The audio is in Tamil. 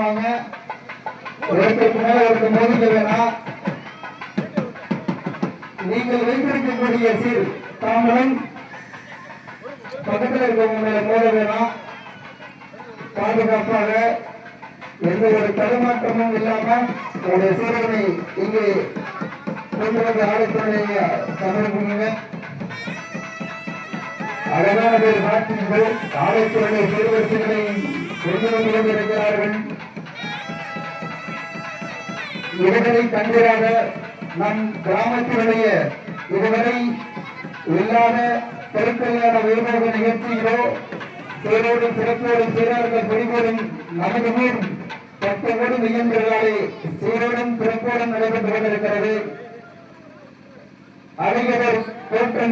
வாங்க. ஒருத்தருக்கு மேல ஒருத்தர் மோதிக்க வேணாம். நீங்கள் வைத்திருக்கக்கூடிய சீர் தாங்களும் பக்கத்தில் இருக்கவங்க மோத வேணாம். பாதுகாப்பாக எந்த ஒரு தடுமாற்றமும் இல்லாம உங்களுடைய சீரனை இங்கே கொண்டு வந்து ஆலோசனைய சமர்ப்பிங்க. அழகான பேர் காட்சிகள் ஆலோசனை சீர்வரிசைகளை கொண்டு வந்து கொண்டிருக்கிறார்கள். இவர்களை கண்டிராத நம் கிராமத்தினுடைய இதுவரை இல்லாத பெருக்கல்யான வைபவ நிகழ்ச்சிகளோ சீரோடு சிறப்போடு சீரார்கள் குடிபோடும் நமது ஊர் 10 கோடி முயன்றதாலே சீரோடும் சிறப்போடும் நடைபெற்று கொண்டிருக்கிறது. அழகர் போற்றன்